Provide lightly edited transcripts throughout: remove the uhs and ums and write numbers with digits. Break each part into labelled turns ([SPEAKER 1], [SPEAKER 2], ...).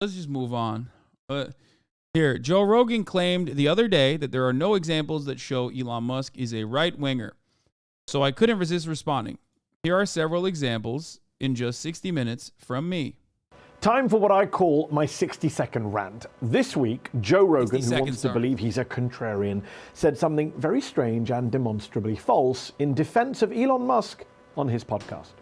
[SPEAKER 1] let's just move on. Here, Joe Rogan claimed the other day that there are no examples that show Elon Musk is a right-winger. So I couldn't resist responding. Here are several examples in just 60 minutes from me.
[SPEAKER 2] Time for what I call my 60-second rant. This week, Joe Rogan, who wants to believe he's a contrarian, said something very strange and demonstrably false in defense of Elon Musk on his podcast.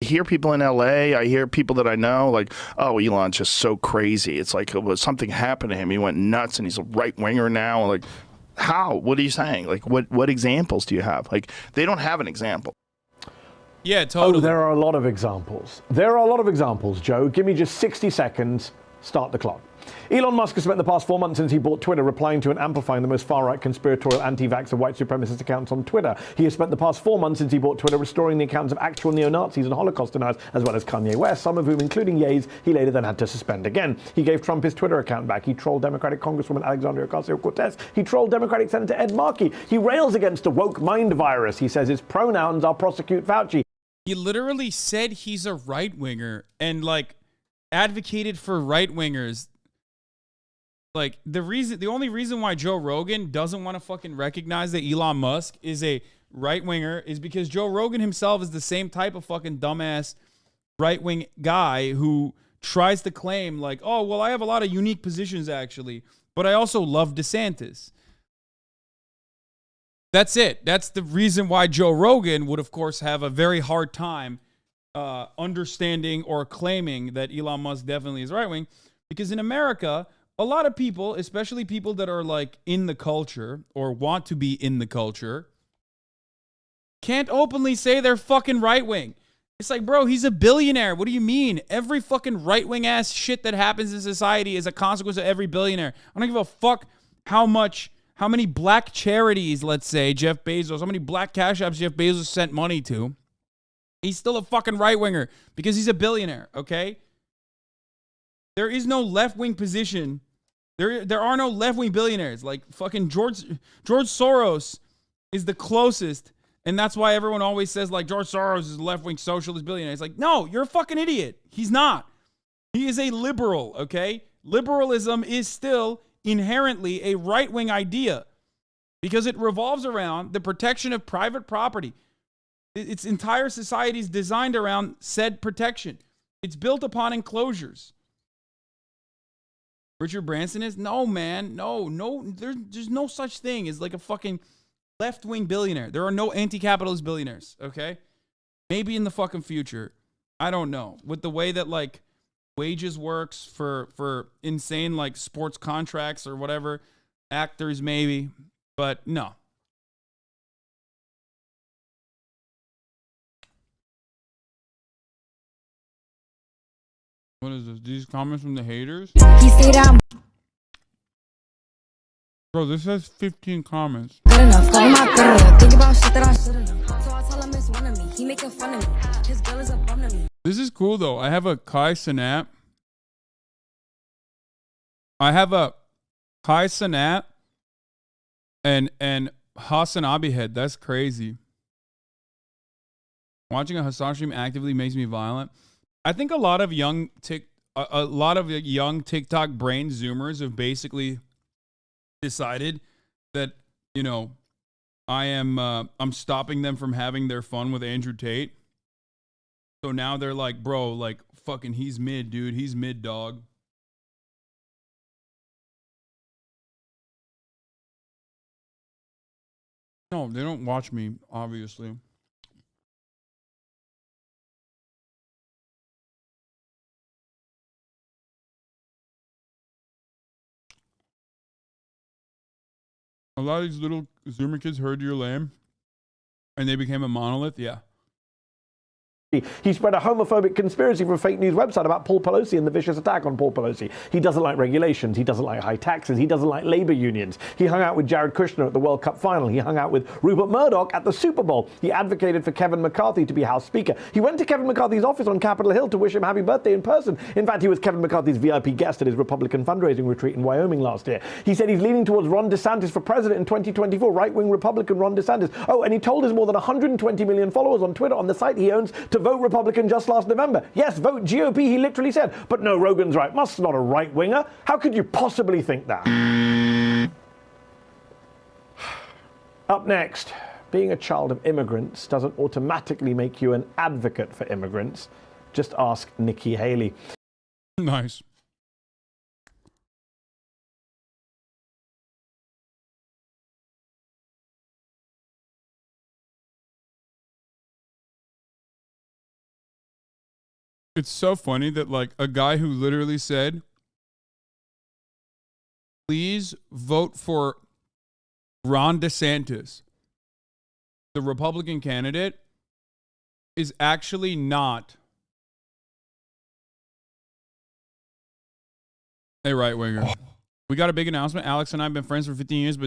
[SPEAKER 3] I hear people in LA, I hear people that I know, like, oh, Elon's just so crazy. It's like something happened to him. He went nuts and he's a right-winger now. Like, how? What are you saying? Like, what examples do you have? Like, they don't have an example.
[SPEAKER 1] Yeah, totally.
[SPEAKER 2] Oh, there are a lot of examples. There are a lot of examples, Joe. Give me just 60 seconds. Start the clock. Elon Musk has spent the past 4 months since he bought Twitter replying to and amplifying the most far-right conspiratorial anti-vaxxer white supremacist accounts on Twitter. He has spent the past 4 months since he bought Twitter restoring the accounts of actual neo-Nazis and Holocaust deniers, as well as Kanye West, some of whom, including Ye's, he later then had to suspend again. He gave Trump his Twitter account back. He trolled Democratic Congresswoman Alexandria Ocasio-Cortez. He trolled Democratic Senator Ed Markey. He rails against the woke mind virus. He says his pronouns are prosecute Fauci.
[SPEAKER 1] He literally said he's a right-winger and, like, advocated for right-wingers. Like, the only reason why Joe Rogan doesn't want to fucking recognize that Elon Musk is a right-winger is because Joe Rogan himself is the same type of fucking dumbass right-wing guy who tries to claim, like, oh, well, I have a lot of unique positions, actually, but I also love DeSantis. That's it. That's the reason why Joe Rogan would, of course, have a very hard time understanding or claiming that Elon Musk definitely is right-wing, because in America, a lot of people, especially people that are like in the culture or want to be in the culture, can't openly say they're fucking right-wing. It's like, bro, he's a billionaire. What do you mean? Every fucking right-wing ass shit that happens in society is a consequence of every billionaire. I don't give a fuck how many black charities, let's say, Jeff Bezos, how many black cash apps Jeff Bezos sent money to. He's still a fucking right-winger because he's a billionaire, okay? There is no left-wing position. There are no left-wing billionaires. Like fucking George Soros is the closest, and that's why everyone always says like George Soros is a left-wing socialist billionaire. It's like, no, you're a fucking idiot. He's not. He is a liberal, okay? Liberalism is still inherently a right-wing idea because it revolves around the protection of private property. Its entire society is designed around said protection. It's built upon enclosures. Richard Branson is? No, man. No. There's no such thing as like a fucking left-wing billionaire. There are no anti-capitalist billionaires, okay? Maybe in the fucking future. I don't know. With the way that like wages works for insane like sports contracts or whatever, actors maybe, but no. What is this? These comments from the haters? Bro, this has 15 comments. Good enough. Think about shit that I should've known. So I tell him it's one of me. He making fun of me. His girl is a bum to me. This is cool though. I have a Kai Cenat. And HasanAbi head. That's crazy. Watching a Hasan stream actively makes me violent. I think a lot of young TikTok brain zoomers have basically decided that, you know, I'm stopping them from having their fun with Andrew Tate. So now they're like, bro, like fucking he's mid, dude. He's mid, dog. No, they don't watch me, obviously. A lot of these little Zoomer kids heard you're lame, and they became a monolith. Yeah.
[SPEAKER 2] He spread a homophobic conspiracy from a fake news website about Paul Pelosi and the vicious attack on Paul Pelosi. He doesn't like regulations. He doesn't like high taxes. He doesn't like labor unions. He hung out with Jared Kushner at the World Cup final. He hung out with Rupert Murdoch at the Super Bowl. He advocated for Kevin McCarthy to be House Speaker. He went to Kevin McCarthy's office on Capitol Hill to wish him happy birthday in person. In fact, he was Kevin McCarthy's VIP guest at his Republican fundraising retreat in Wyoming last year. He said he's leaning towards Ron DeSantis for president in 2024, right-wing Republican Ron DeSantis. Oh, and he told his more than 120 million followers on Twitter on the site he owns to to vote Republican just last November. Yes, vote GOP, he literally said. But no, Rogan's right. Musk's not a right-winger. How could you possibly think that? Up next, being a child of immigrants doesn't automatically make you an advocate for immigrants. Just ask Nikki Haley.
[SPEAKER 1] Nice. It's so funny that, like, a guy who literally said, please vote for Ron DeSantis, the Republican candidate, is actually not a right-winger. We got a big announcement. Alex and I have been friends for 15 years, but